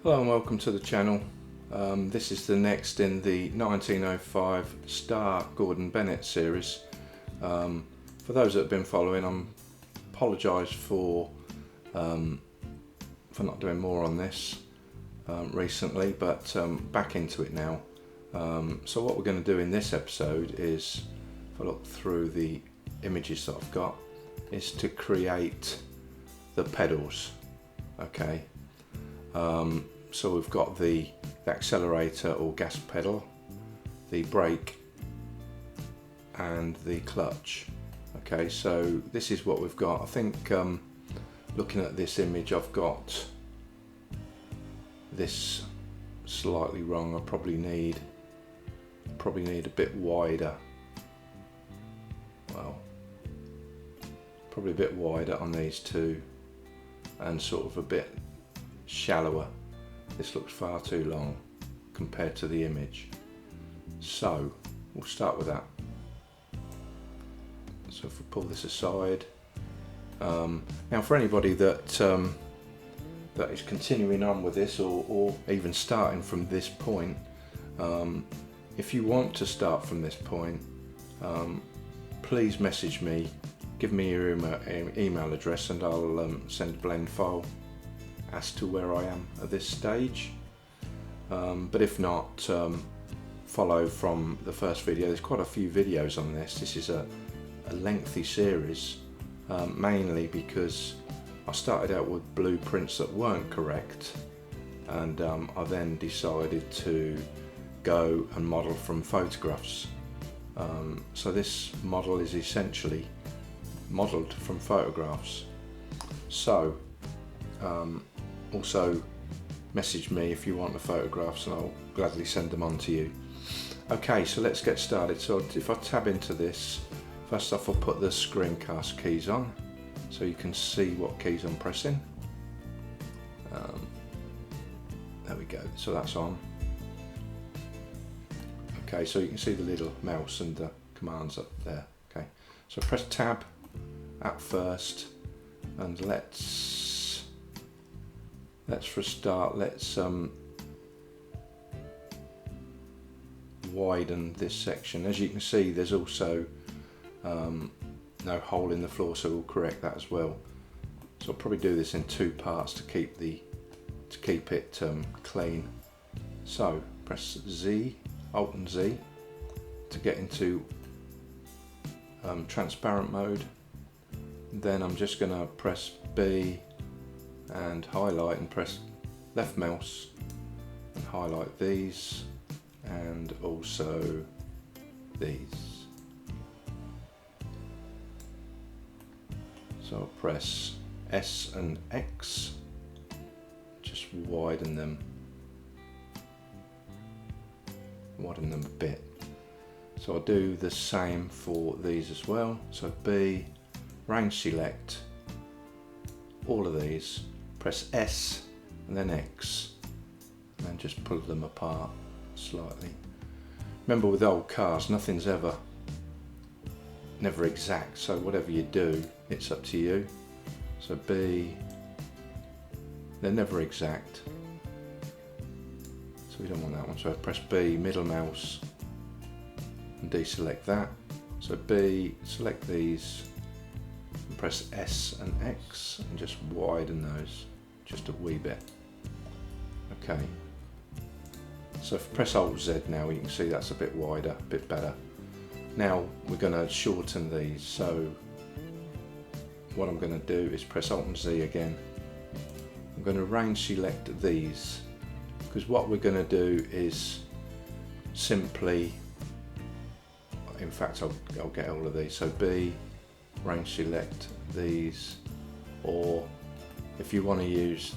Hello and welcome to the channel. This is the next in the 1905 Star Gordon Bennett series. For those that have been following, I apologise for not doing more on this recently, but back into it now. So what we're going to do in this episode is, if I look through the images that I've got, is to create the pedals. Okay. So we've got the accelerator or gas pedal, the brake and the clutch. Okay, so this is what we've got. I think looking at this image, I've got this slightly wrong. I probably need a bit wider. Well, probably a bit wider on these two and sort of a bit shallower. This looks far too long compared to the image, so we'll start with that. So if we pull this aside, now for anybody that is continuing on with this or even starting from this point, if you want to start from this point, please message me, give me your email address, and I'll send a blend file as to where I am at this stage. But if not, follow from the first video. There's quite a few videos on this. This is a lengthy series, mainly because I started out with blueprints that weren't correct, and I then decided to go and model from photographs. So this model is essentially modelled from photographs. So also message me if you want the photographs and I'll gladly send them on to you. Okay, so let's get started. So if I tab into this, first off I'll put the screencast keys on so you can see what keys I'm pressing. There we go, so that's on. Okay, so you can see the little mouse and the commands up there. Okay, so press tab at first, and let's for a start, let's widen this section. As you can see, there's also no hole in the floor, so we'll correct that as well. So I'll probably do this in two parts to keep it clean. So press Z, Alt and Z to get into transparent mode. Then I'm just going to press B and highlight, and press left mouse and highlight these and also these. So I'll press S and X, just widen them a bit. So I'll do the same for these as well. So B, range select all of these, press S and then X, and then just pull them apart slightly. Remember, with old cars, nothing's never exact, so whatever you do, it's up to you. So B, they're never exact, so we don't want that one. So I press B, middle mouse, and deselect that. So B, select these, and press S and X, and just widen those just a wee bit. Okay, so if I press Alt Z now, you can see that's a bit wider, a bit better. Now we're going to shorten these, so what I'm going to do is press Alt and Z again. I'm going to range select these, because what we're going to do is simply, in fact I'll get all of these. So B, range select these, or if you want to use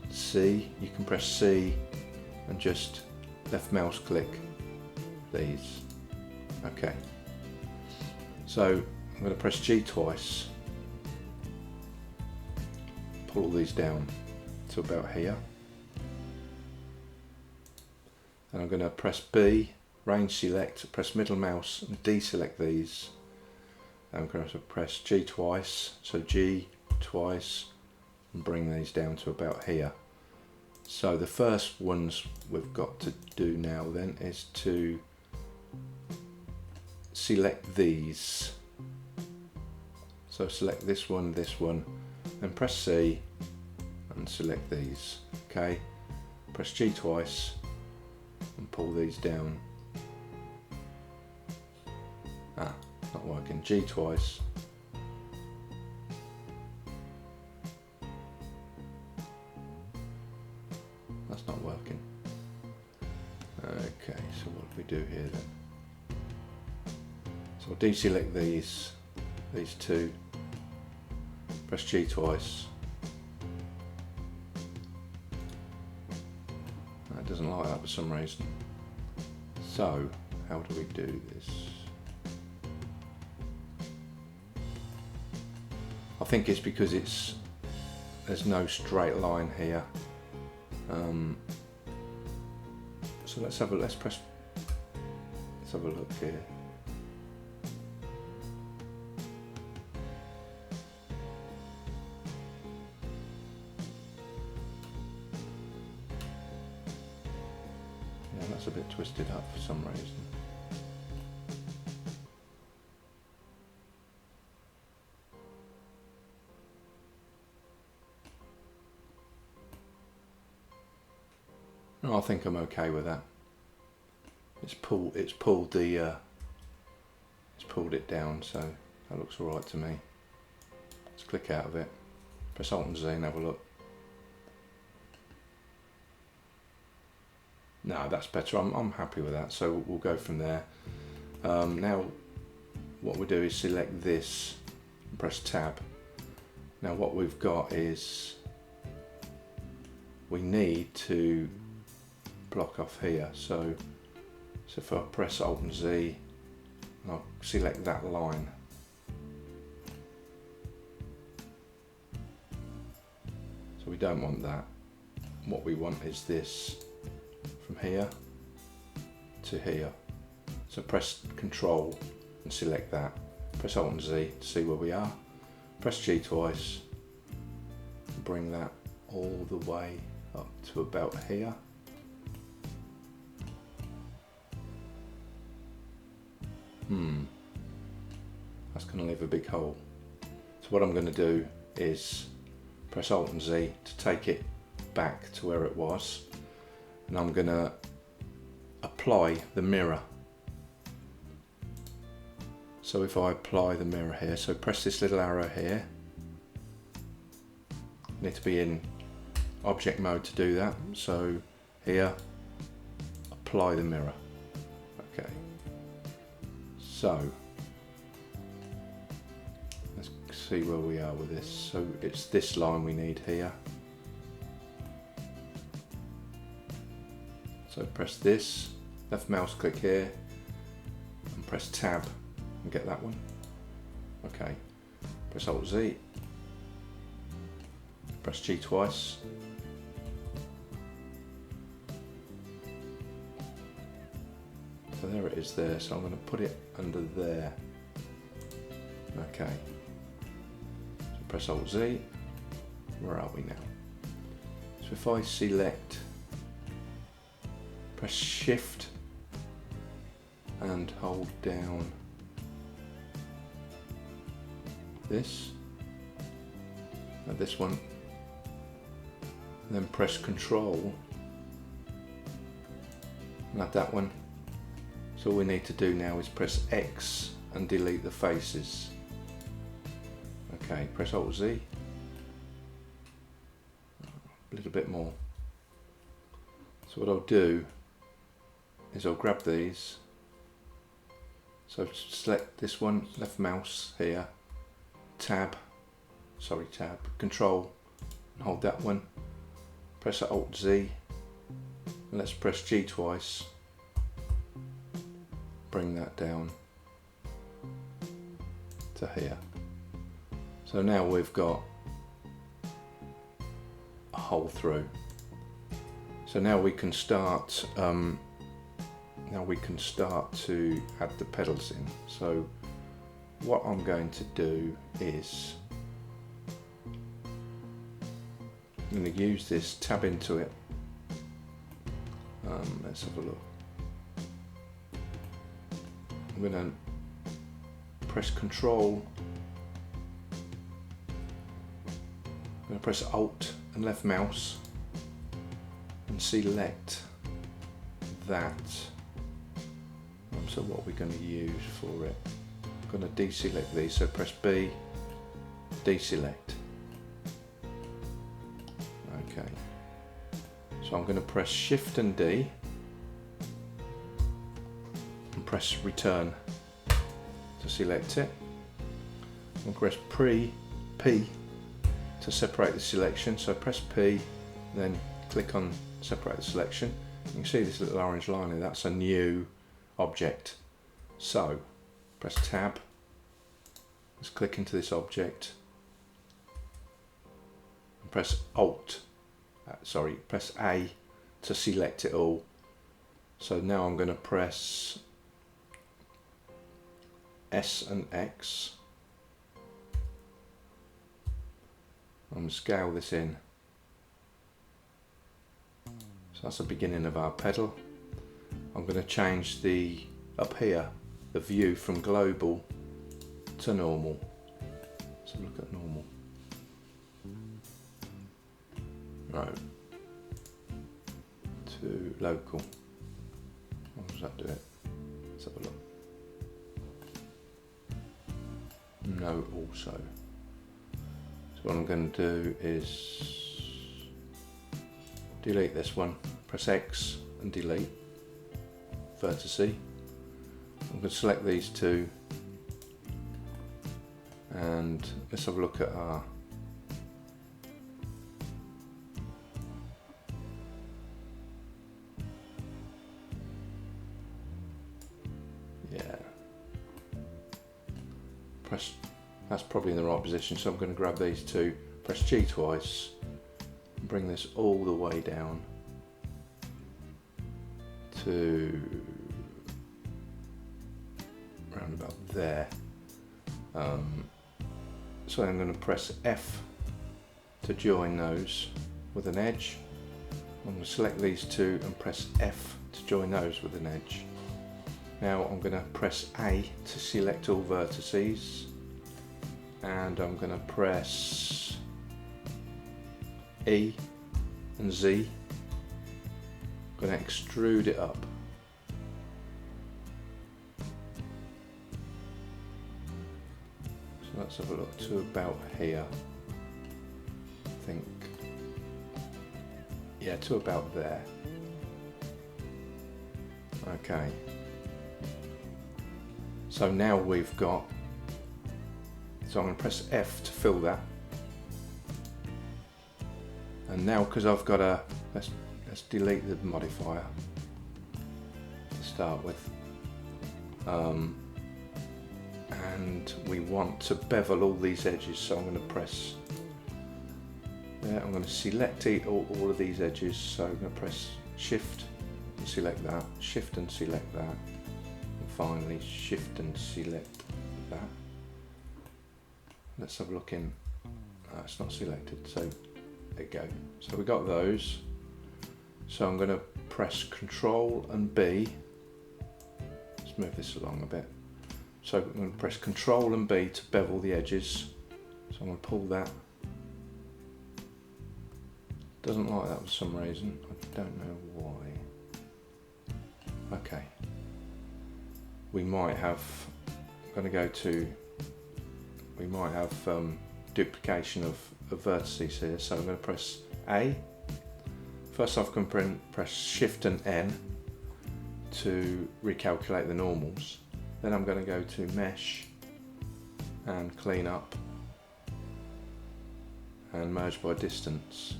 C, you can press C and just left mouse click these. Okay, so I'm going to press G twice, pull all these down to about here, and I'm going to press B, range select, press middle mouse and deselect these. I'm going to press G twice, so G twice, and bring these down to about here. So the first ones we've got to do now then is to select these. So select this one, and press C and select these. Okay, press G twice and pull these down. Not working. G twice. That's not working. Okay, so what do we do here then? So I'll deselect these two. Press G twice. That doesn't like that for some reason. So how do we do this? I think it's because there's no straight line here. So let's have a look here. Yeah, that's a bit twisted up for some reason. No, I think I'm okay with that. It's pulled it down, so that looks alright to me. Let's click out of it. Press Alt and Z and have a look. No, that's better. I'm happy with that. So we'll go from there. Now, what we do is select this and press Tab. Now, what we've got is we need to block off here. So if I press Alt and Z, and I'll select that line. So we don't want that. What we want is this from here to here. So press Control and select that. Press Alt and Z to see where we are. Press G twice. Bring that all the way up to about here. That's going to leave a big hole. So what I'm going to do is press Alt and Z to take it back to where it was, and I'm going to apply the mirror. So if I apply the mirror here, so press this little arrow here. You need to be in object mode to do that. So here, apply the mirror. Okay. So let's see where we are with this. So it's this line we need here. So press this, left mouse click here, and press Tab and get that one. Okay. Press Alt Z. Press G twice. So there it is there, so I'm going to put it under there. Okay. So press Alt Z. Where are we now? So if I select, press Shift and hold down this, and this one, and then press Control and add that one. So all we need to do now is press X and delete the faces. Okay, press Alt Z. A little bit more. So what I'll do is I'll grab these. So select this one, left mouse here, tab, Control, and hold that one. Press Alt Z, and let's press G twice. Bring that down to here. So now we've got a hole through. So now we can start. Now we can start to add the pedals in. So what I'm going to do is I'm going to use this, tab into it, Let's have a look. I'm going to press Control. I'm going to press Alt and left mouse and select that. So what are we going to use for it? I'm going to deselect these, so press B, deselect. Okay. So I'm going to press Shift and D and press Return to select it. I'm going to press P to separate the selection, so press P, then click on Separate the Selection. You can see this little orange line there, that's a new object. So press Tab, let's click into this object and press press A to select it all. So now I'm going to press S and X. I'm going to scale this in. So that's the beginning of our pedal. I'm going to change the, up here, the view from global to normal. So look at normal. Right. To local. How does that do it? Let's have a look. No, also. So what I'm going to do is delete this one. Press X and delete. Vertice. I'm going to select these two and let's have a look at our press, that's probably in the right position, so I'm going to grab these two, press G twice and bring this all the way down to around about there. So I'm going to press F to join those with an edge. I'm going to select these two and press F to join those with an edge. Now I'm going to press A to select all vertices, and I'm going to press E and Z. I'm going to extrude it up. So let's have a look to about here. I think, yeah, to about there. Okay. So now we've got, so I'm going to press F to fill that. And now because I've got a, let's delete the modifier to start with. And we want to bevel all these edges, so I'm going to press, yeah, I'm going to select all of these edges, so I'm going to press Shift and select that, Shift and select that. Finally Shift and select that. Let's have a look in, it's not selected, so there you go. So we got those, so I'm going to press Control and B. Let's move this along a bit. So I'm going to press Control and B to bevel the edges, so I'm going to pull that. Doesn't like that for some reason, I don't know why. Okay. We might have, I'm going to go to, we might have duplication of vertices here, so I'm going to press A. First off, I'm going to press Shift and N to recalculate the normals. Then I'm going to go to Mesh and Clean Up and Merge by Distance.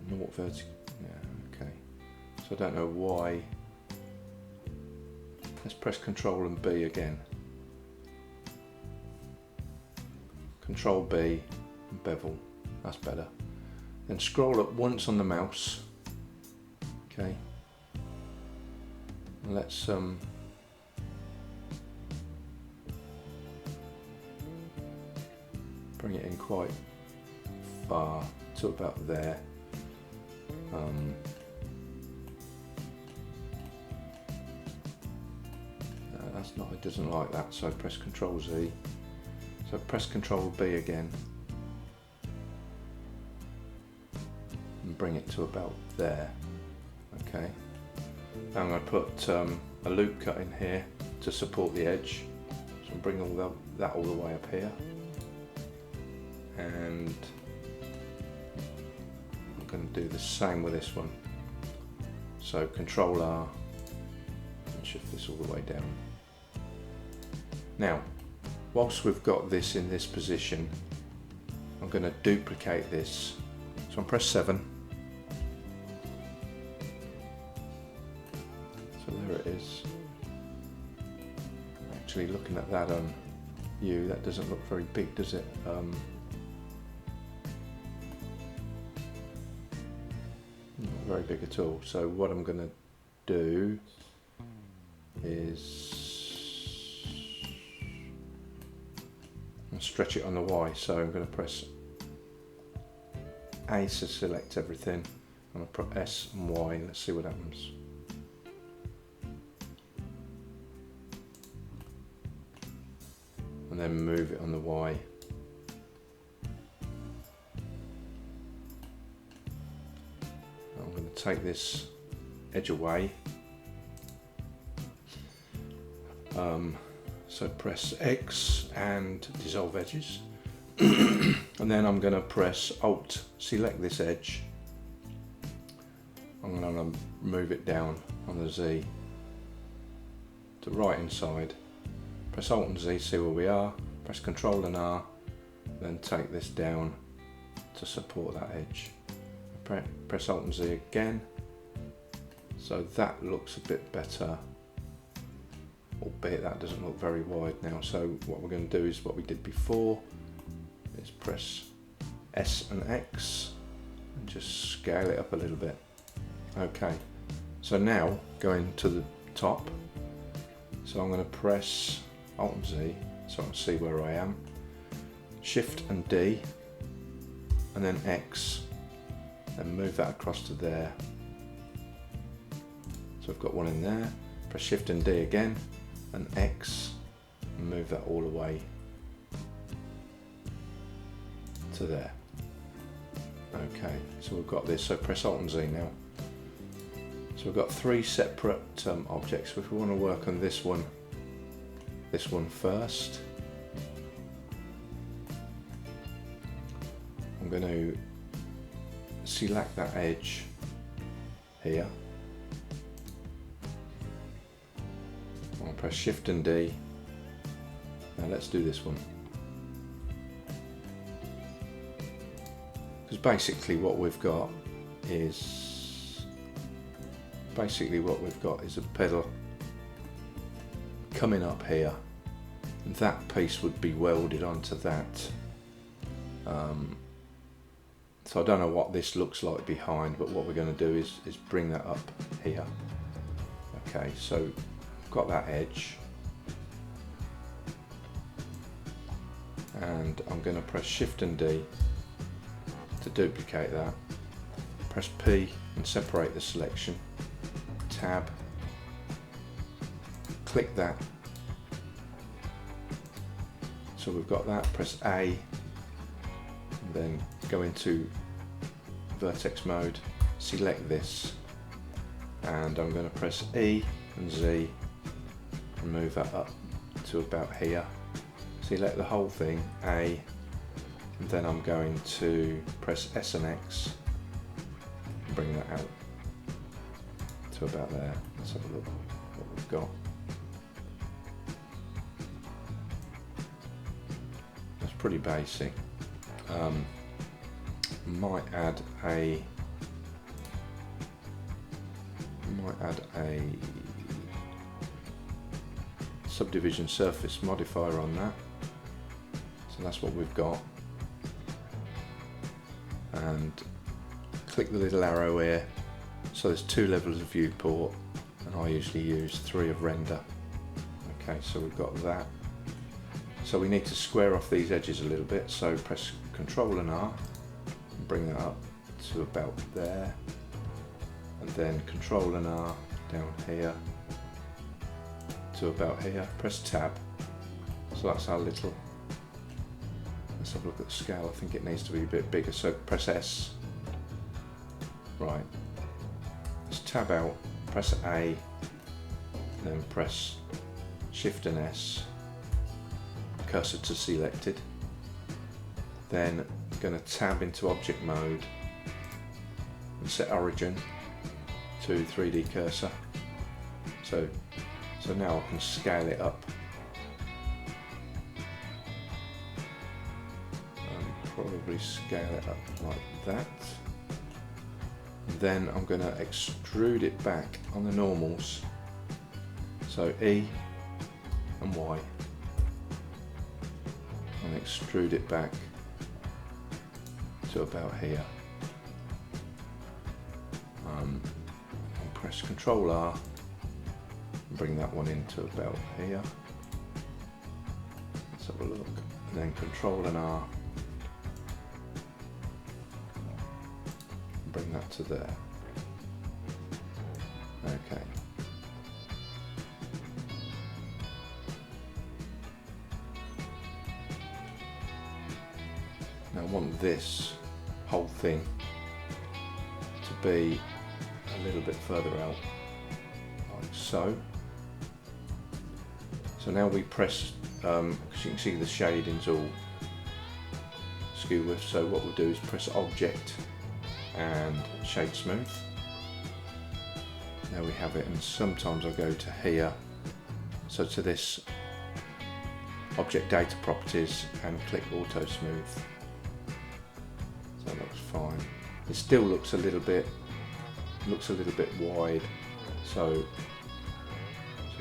Naught vertical, yeah, okay. So I don't know why. Let's press Control and B again. Control B and bevel, that's better. Then scroll up once on the mouse. Okay. And let's bring it in quite far to about there. That's not, it doesn't like that, so press Ctrl Z. So press Ctrl B again and bring it to about there. Okay. Now I'm going to put a loop cut in here to support the edge. So I'm bring that all the way up here, and I'm going to do the same with this one. So Ctrl R and shift this all the way down. Now, whilst we've got this in this position, I'm going to duplicate this. So I press 7. So there it is. Actually, looking at that on you, that doesn't look very big, does it? Not very big at all. So what I'm going to do is stretch it on the Y. So I'm going to press A to select everything. I'm going to put S and Y. Let's see what happens. And then move it on the Y. I'm going to take this edge away. So press X and dissolve edges. And then I'm going to press Alt, select this edge. I'm going to move it down on the Z to right hand side. Press Alt and Z, see where we are. Press Ctrl and R, then take this down to support that edge. Press Alt and Z again. So that looks a bit better, albeit that doesn't look very wide now. So what we're going to do is what we did before, is press S and X and just scale it up a little bit. Okay, so now going to the top, so I'm going to press Alt and Z so I can see where I am, Shift and D and then X, then move that across to there. So I've got one in there, press Shift and D again and X and move that all the way to there. Okay, so we've got this, so press Alt and Z now. So we've got 3 separate objects. If we want to work on this one first, I'm going to select that edge here. I'll press Shift and D. Now let's do this one. Because basically what we've got is a pedal coming up here, and that piece would be welded onto that. So I don't know what this looks like behind, but what we're going to do is bring that up here. Okay, so I've got that edge, and I'm going to press Shift and D to duplicate that. Press P and separate the selection. Tab, click that. So we've got that. Press A, and then go into vertex mode. Select this, and I'm going to press E and Z and move that up to about here. Select the whole thing, A, and then I'm going to press S and X and bring that out to about there. Let's have a look what we've got. That's pretty basic. Might add a subdivision surface modifier on that. So that's what we've got. And click the little arrow here. So there's 2 levels of viewport, and I usually use 3 of render. Okay, so we've got that. So we need to square off these edges a little bit, so press Ctrl and R and bring that up to about there. and then Control and R down here to about here, press tab. So that's our little, let's have a look at the scale. I think it needs to be a bit bigger, so press S. Right, let's tab out, press A, then press Shift and S, cursor to selected. Then I'm going to tab into object mode and set origin to 3D cursor. So now I can scale it up. Probably scale it up like that. And then I'm going to extrude it back on the normals. So E and Y. And extrude it back to about here. And press Control R and bring that one into about here. Let's have a look. And then Control and R. Bring that to there. Okay. Now I want this whole thing to be a little bit further out, like so. So now we press, because you can see the shading's all skew with, so what we'll do is press Object and Shade Smooth. There we have it, and sometimes I go to here, so to this Object Data Properties and click Auto Smooth. So that looks fine. It still looks a little bit wide, so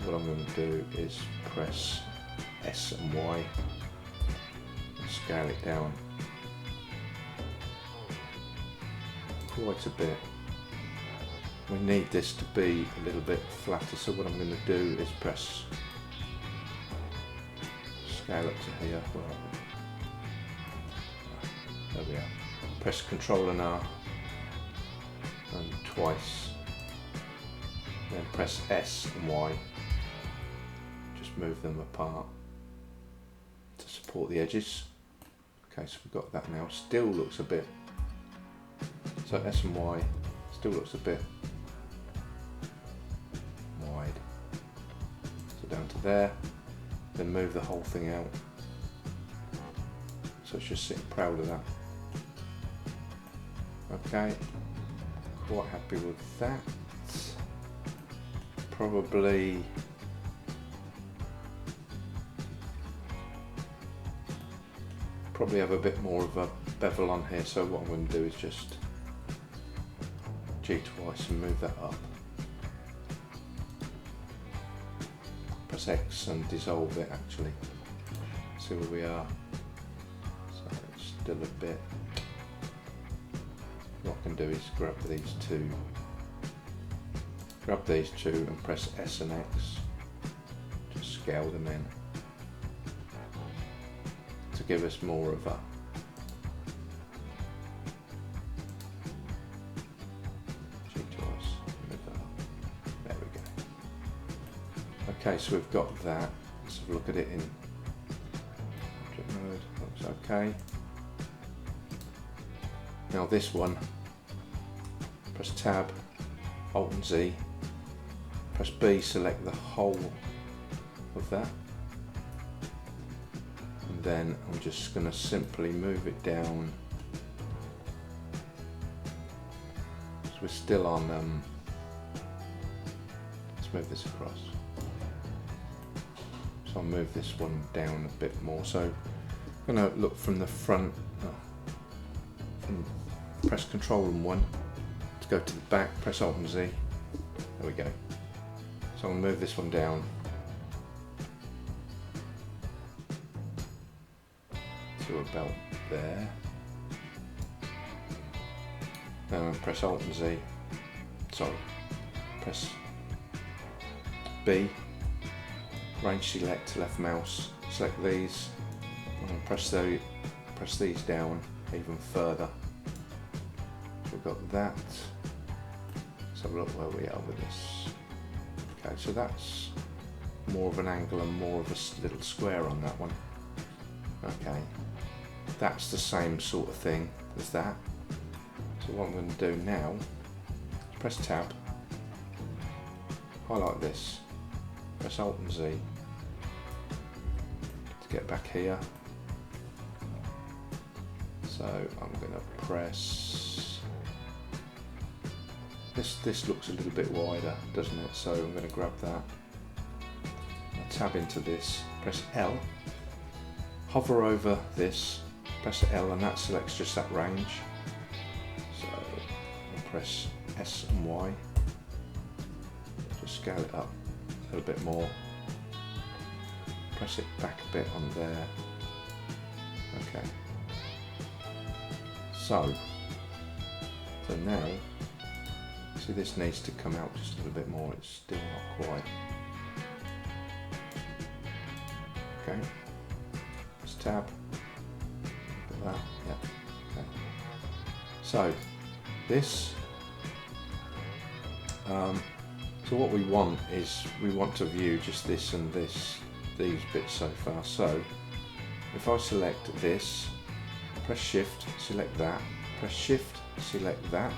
what I'm going to do is press S and Y and scale it down quite a bit. We need this to be a little bit flatter, so what I'm going to do is press scale up to here. There we are. Press Control and R and twice, then press S and Y. Just move them apart to support the edges. Okay, so we've got that now. Still looks a bit, so S and Y still looks a bit wide. So down to there, then move the whole thing out. So it's just sitting proud of that. Okay, quite happy with that. Probably have a bit more of a bevel on here, so what I'm going to do is just G twice and move that up. Press X and dissolve it actually. See where we are. So it's still a bit. What I can do is grab these two and press S and X. Just scale them in to give us more of a there we go. Okay, so we've got that. Let's have a look at it in object mode. Looks okay. Now this one, press Tab, Alt and Z, press B, select the whole of that, and then I'm just going to simply move it down. So we're still on, let's move this across. So I'll move this one down a bit more. So I'm going to look from the front, press Control and 1 to go to the back, press Alt and Z. There we go. So I'll move this one down to about there. Then I'll press Alt and Z. Sorry, press B, range select, left mouse, select these, and press these down even further. So we've got that. Let's have a look where we are with this. Okay, so that's more of an angle and more of a little square on that one. Okay, that's the same sort of thing as that. So what I'm going to do now is press tab, highlight this, press Alt and Z to get back here. So I'm going to press, this looks a little bit wider, doesn't it? So I'm going to grab that, I'll tab into this, press L, hover over this, press L, and that selects just that range. So I'll press S and Y, just scale it up a little bit more, press it back a bit on there. Okay. So now, see, this needs to come out just a little bit more, it's still not quite. Okay, let's tab, look at that, yeah, okay. So this, so what we want is, we want to view just this and this, these bits so far. So if I select this, press Shift, select that, press Shift, select that,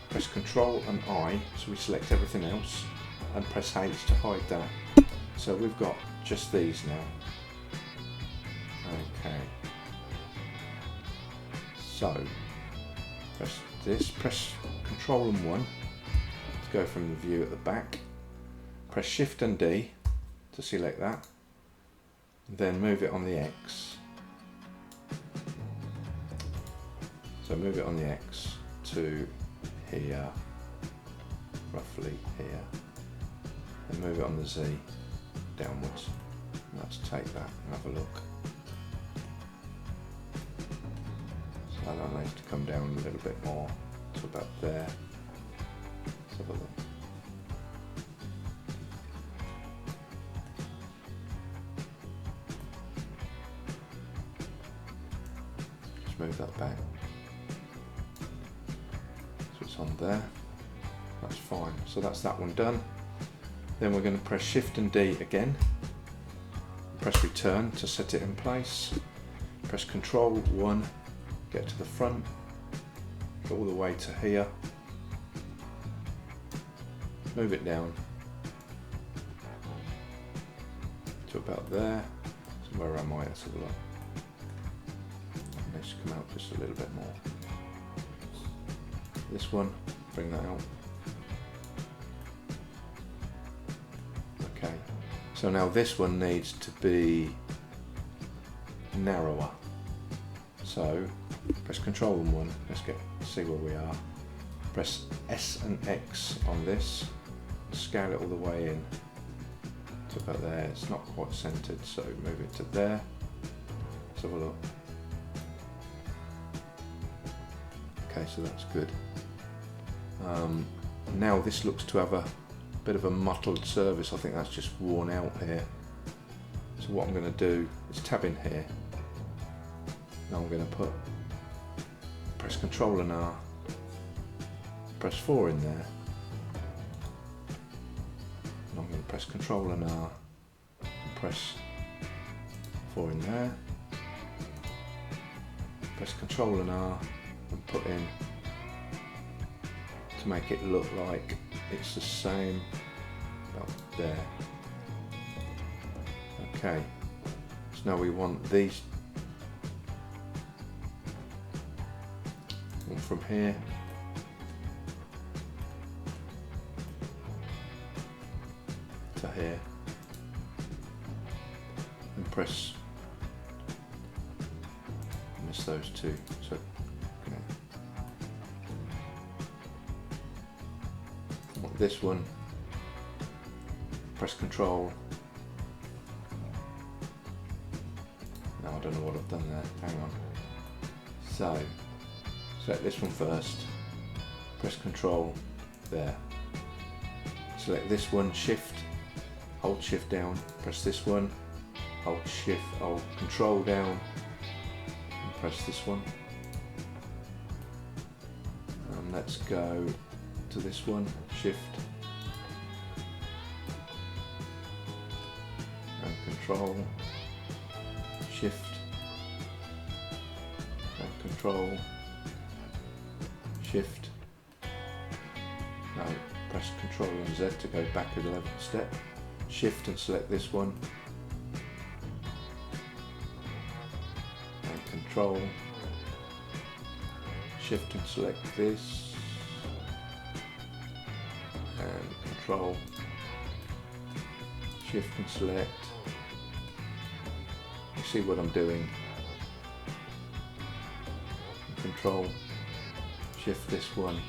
press Control and I, so we select everything else, and press H to hide that. So we've got just these now. Okay. So press this, press Control and 1 to go from the view at the back, press Shift and D to select that, then move it on the X. So move it on the X to here, roughly here, and move it on the Z downwards. Let's take that and have a look. So that needs to come down a little bit more to about there. Let's have a look. Just move that back. On there, that's fine. So that's that one done. Then we're going to press Shift and D again, press Return to set it in place, press Control 1, get to the front, go all the way to here, move it down to about there. So where am I? Let's have a look. It needs to come out just a little bit more. This one, bring that out. Okay, so now this one needs to be narrower. So press Control and 1, let's see where we are. Press S and X on this, scale it all the way in to about there. It's not quite centered, so move it to there. Let's have a look. Okay, so that's good. Now this looks to have a bit of a mottled surface. I think that's just worn out here. So what I'm going to do is tab in here. Now I'm going to press Control and R, press 4 in there. And I'm going to press Control and R and press 4 in there. Press Control and R and put in, to make it look like it's the same about there. Okay, so now we want these, one from here to here, and press, miss those two, so this one, press Control. Now I don't know what I've done there, hang on. So, select this one first, press Control, there. Select this one, Shift, hold Shift down, press this one, hold Shift, hold Control down, and press this one. And let's go to this one, Shift and Control, Shift and Control, Shift, no, press Control and Z to go back 11 step, Shift and select this one, and Control, Shift and select this, and Control, Shift and select. You see what I'm doing? Control, Shift this one,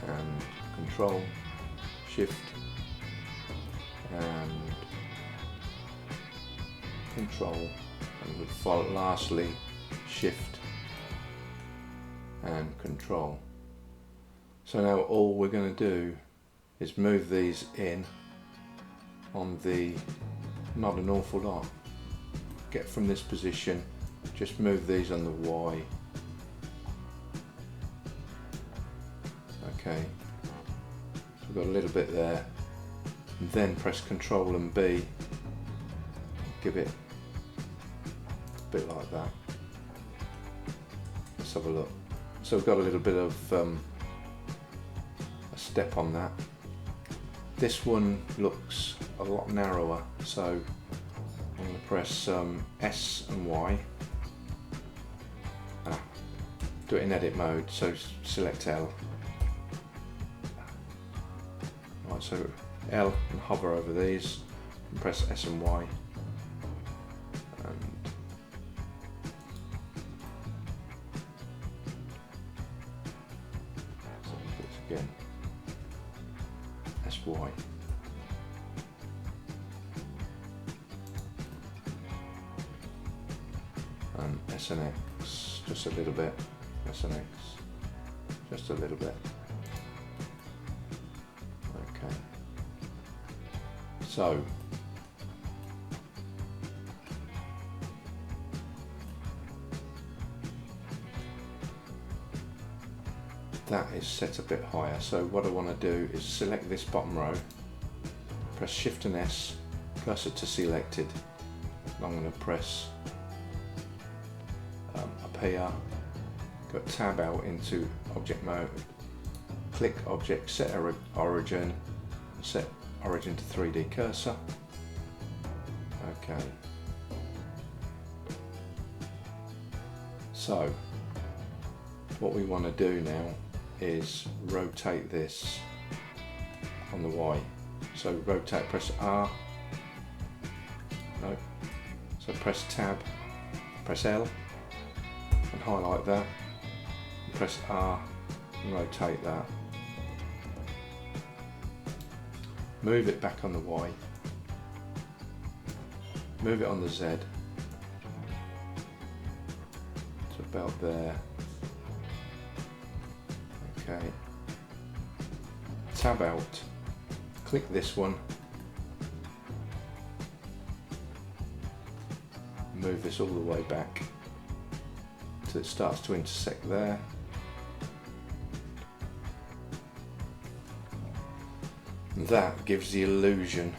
and Control, Shift, and Control, and lastly Shift and Control. So now all we're going to do is move these in on the, not an awful lot, get from this position, just move these on the Y. Okay, so we've got a little bit there, and then press Control and B, give it a bit like that. Let's have a look. So we've got a little bit of a step on that. This one looks a lot narrower, so I'm going to press S and Y. Do it in edit mode, so select L. Right, so L and hover over these, and press S and Y. And so this again, SY. And S and X, just a little bit. S and X, just a little bit. Okay. So that is set a bit higher. So what I want to do is select this bottom row, press Shift and S, cursor to selected. I'm going to press up here. Go tab out into object mode, click object, set origin, set origin to 3D cursor. Okay. So what we want to do now is rotate this on the Y. So rotate, press R, no, so press tab, press L and highlight that. Press R and rotate that. Move it back on the Y. Move it on the Z. It's about there. Okay. Tab out. Click this one. Move this all the way back till it starts to intersect there. That gives the illusion,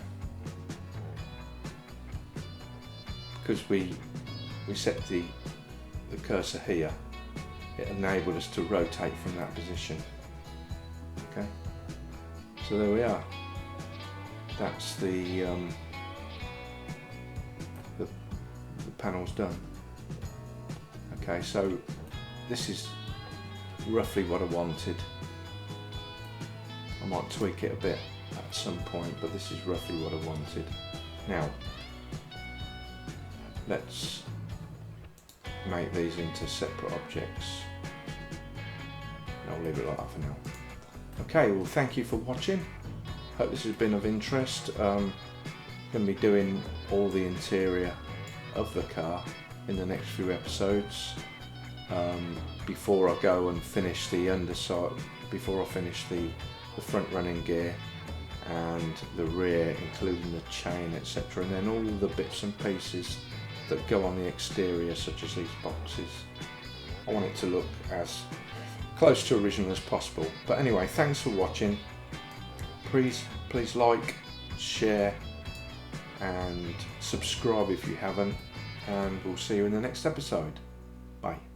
because we set the cursor here, it enabled us to rotate from that position. Okay, so there we are. That's the panel's done. Okay, so this is roughly what I wanted. I might tweak it a bit at some point, but this is roughly what I wanted. Now let's make these into separate objects. I'll leave it like that for now. Okay, well, thank you for watching. Hope this has been of interest. Going to be doing all the interior of the car in the next few episodes, before I go and finish the underside, before I finish the front running gear and the rear, including the chain, etc., and then all the bits and pieces that go on the exterior, such as these boxes. I want it to look as close to original as possible. But anyway, thanks for watching. Please like, share and subscribe if you haven't, and we'll see you in the next episode. Bye.